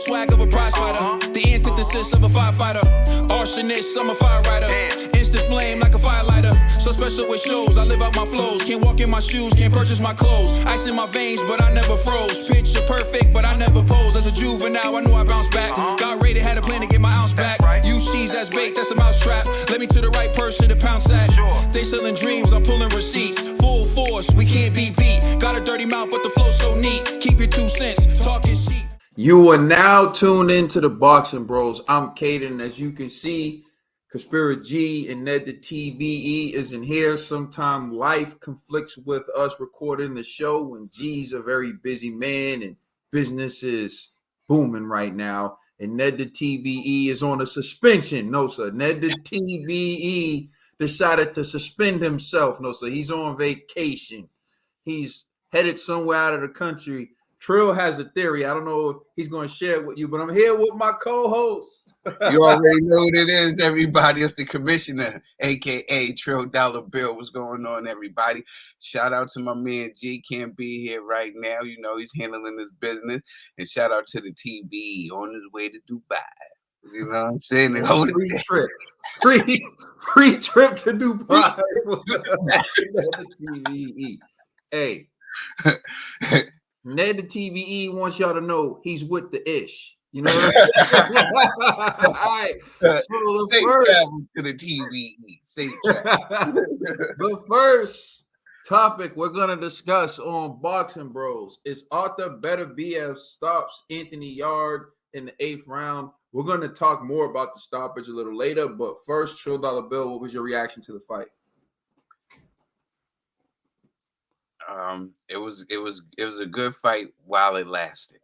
swag of a prize fighter. The antithesis of a firefighter. Arsonist, I'm a fire rider. Instant flame like a firelighter. So special with shows, I live out my flows. Can't walk in my shoes, can't purchase my clothes. Ice in my veins, but I never froze. Picture perfect, but I never pose. As a juvenile, I knew I bounced back. Got rated, had a plan to get my ounce back. Use cheese as bait, that's a mousetrap. Let me to the right person to pounce at. They selling dreams, I'm pulling receipts. Full force, we can't be beat. Got a dirty mouth, but the flow so neat. Keep your 2 cents, talk is cheap. You are now tuned into the Boxing Bros. I'm Caden. As you can see, Conspiracy G and Ned the TVE isn't here. Sometimes life conflicts with us recording the show, and G's a very busy man and business is booming right now. And Ned the TVE is on a suspension. No, sir. Ned the TVE decided to suspend himself. No, sir. He's on vacation. He's headed somewhere out of the country. Trill has a theory. I don't know if he's going to share it with you, but I'm here with my co-host. You already know what it is, everybody. It's the commissioner, a.k.a. Trill Dollar Bill. What's going on, everybody? Shout out to my man G. Can't be here right now. You know, he's handling his business. And shout out to the TV on his way to Dubai. You know what I'm saying? Free trip. Free trip to Dubai. The TVE. Hey. Ned the TVE wants y'all to know he's with the ish. You know what I'm saying? All right. So Safe travel to the TVE. Safe travel. The first topic we're going to discuss on Boxing Bros is Artur Beterbiev stops Anthony Yarde in the 8th round. We're going to talk more about the stoppage a little later, but first, Trill Dollar Bill, what was your reaction to the fight? It was a good fight while it lasted.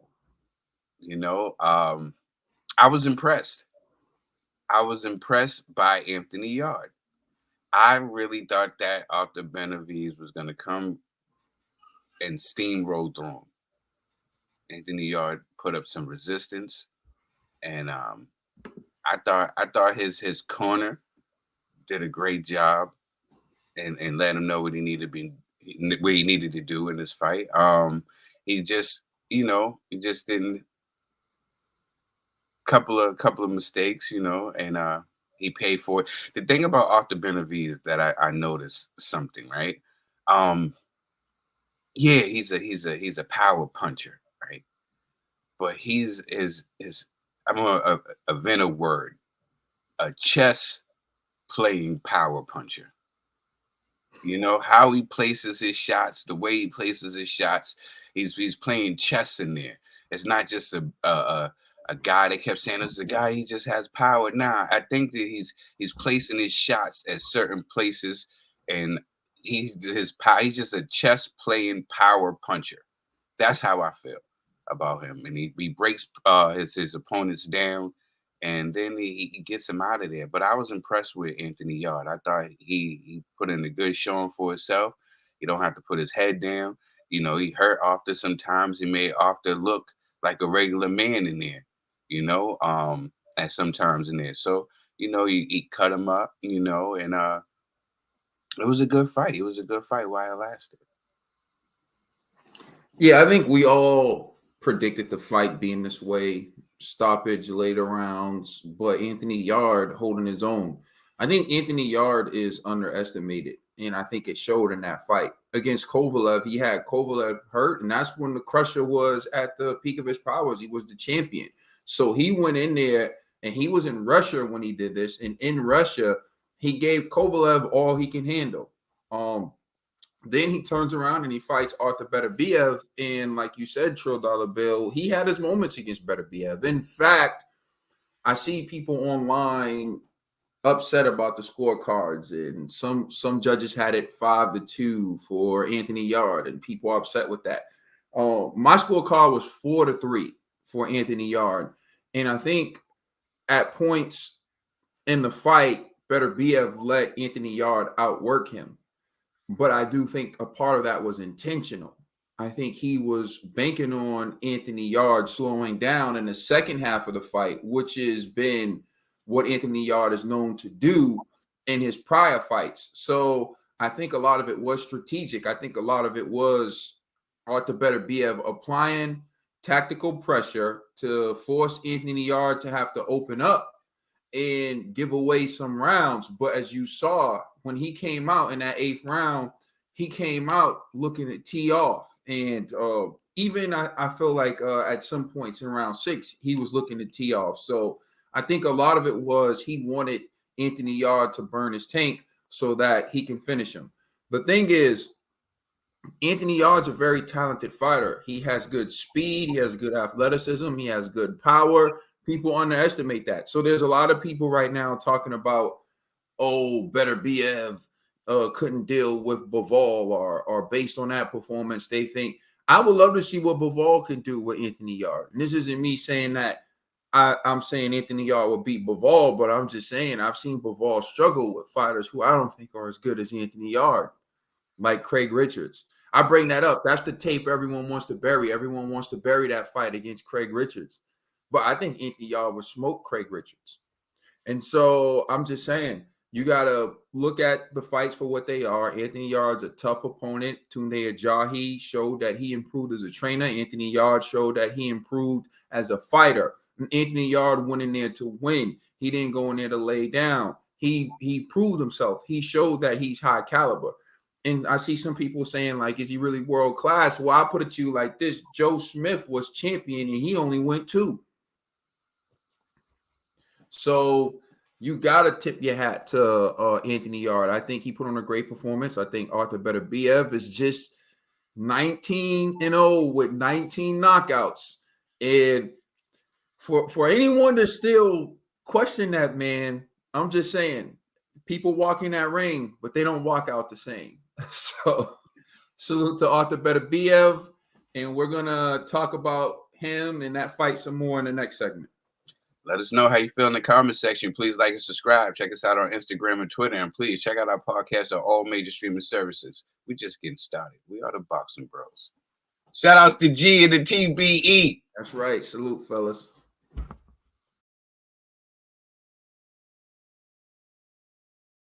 You know, I was impressed. I was impressed by Anthony Yarde. I really thought that Artur Beterbiev was going to come and steamroll through him. Anthony Yarde put up some resistance, and I thought his corner did a great job and let him know what he needed to do in this fight. He just didn't couple of mistakes, you know, and he paid for it. The thing about Artur Beterbiev is that I noticed something, right? Yeah, he's a power puncher, right? But he's I'm gonna invent a word, a chess playing power puncher. You know how he places his shots, the way he places his shots. He's playing chess in there. It's not just a guy that kept saying it's a guy, he just has power. Nah, I think that he's placing his shots at certain places, and he's just a chess playing power puncher. That's how I feel about him. And he breaks his opponents down, and then he gets him out of there. But I was impressed with Anthony Yarde. I thought he put in a good showing for himself. He don't have to put his head down. You know, he hurt Artur sometimes. He made Artur look like a regular man in there, you know, at sometimes in there. So, you know, he cut him up, you know, and it was a good fight. It was a good fight while it lasted. Yeah, I think we all predicted the fight being this way. Stoppage later rounds, but Anthony Yarde holding his own. I think Anthony Yarde is underestimated, and I think it showed in that fight against Kovalev. He had Kovalev hurt, and that's when the Crusher was at the peak of his powers. He was the champion, so he went in there, and he was in Russia when he did this, and in Russia he gave Kovalev all he can handle. Then he turns around and he fights Artur Beterbiev. And like you said, Trill Dollar Bill, he had his moments against Beterbiev. In fact, I see people online upset about the scorecards, and some judges had it 5-2 for Anthony Yarde, and people are upset with that. My scorecard was 4-3 for Anthony Yarde. And I think at points in the fight, Beterbiev let Anthony Yarde outwork him. But I do think a part of that was intentional. I think he was banking on Anthony Yarde slowing down in the second half of the fight, which has been what Anthony Yarde is known to do in his prior fights. So I think a lot of it was strategic. I think a lot of it was Artur Beterbiev applying tactical pressure to force Anthony Yarde to have to open up and give away some rounds. But as you saw, when he came out in that 8th round, he came out looking to tee off. And even I feel like at some points in round 6, he was looking to tee off. So I think a lot of it was he wanted Anthony Yarde to burn his tank so that he can finish him. The thing is, Anthony Yarde's a very talented fighter. He has good speed. He has good athleticism. He has good power. People underestimate that. So there's a lot of people right now talking about, oh, Beterbiev couldn't deal with Bivol, or based on that performance, they think. I would love to see what Bivol can do with Anthony Yarde. And this isn't me saying that I'm saying Anthony Yarde will beat Bivol, but I'm just saying I've seen Bivol struggle with fighters who I don't think are as good as Anthony Yarde, like Craig Richards. I bring that up. That's the tape everyone wants to bury. Everyone wants to bury that fight against Craig Richards. But I think Anthony Yarde would smoke Craig Richards. And so I'm just saying, you got to look at the fights for what they are. Anthony Yarde's a tough opponent. Tunde Ajayi showed that he improved as a trainer. Anthony Yarde showed that he improved as a fighter. And Anthony Yarde went in there to win. He didn't go in there to lay down. He proved himself. He showed that he's high caliber. And I see some people saying, like, is he really world class? Well, I put it to you like this. Joe Smith was champion, and he only went 2. So you got to tip your hat to Anthony Yarde. I think he put on a great performance. I think Artur Beterbiev is just 19-0 with 19 knockouts. And for anyone to still question that, man, I'm just saying, people walk in that ring, but they don't walk out the same. So salute to Artur Beterbiev, and we're going to talk about him and that fight some more in the next segment. Let us know how you feel in the comment section. Please like and subscribe. Check us out on Instagram and Twitter. And please check out our podcast on all major streaming services. We're just getting started. We are the Boxing Bros. Shout out to G and the TBE. That's right. Salute, fellas.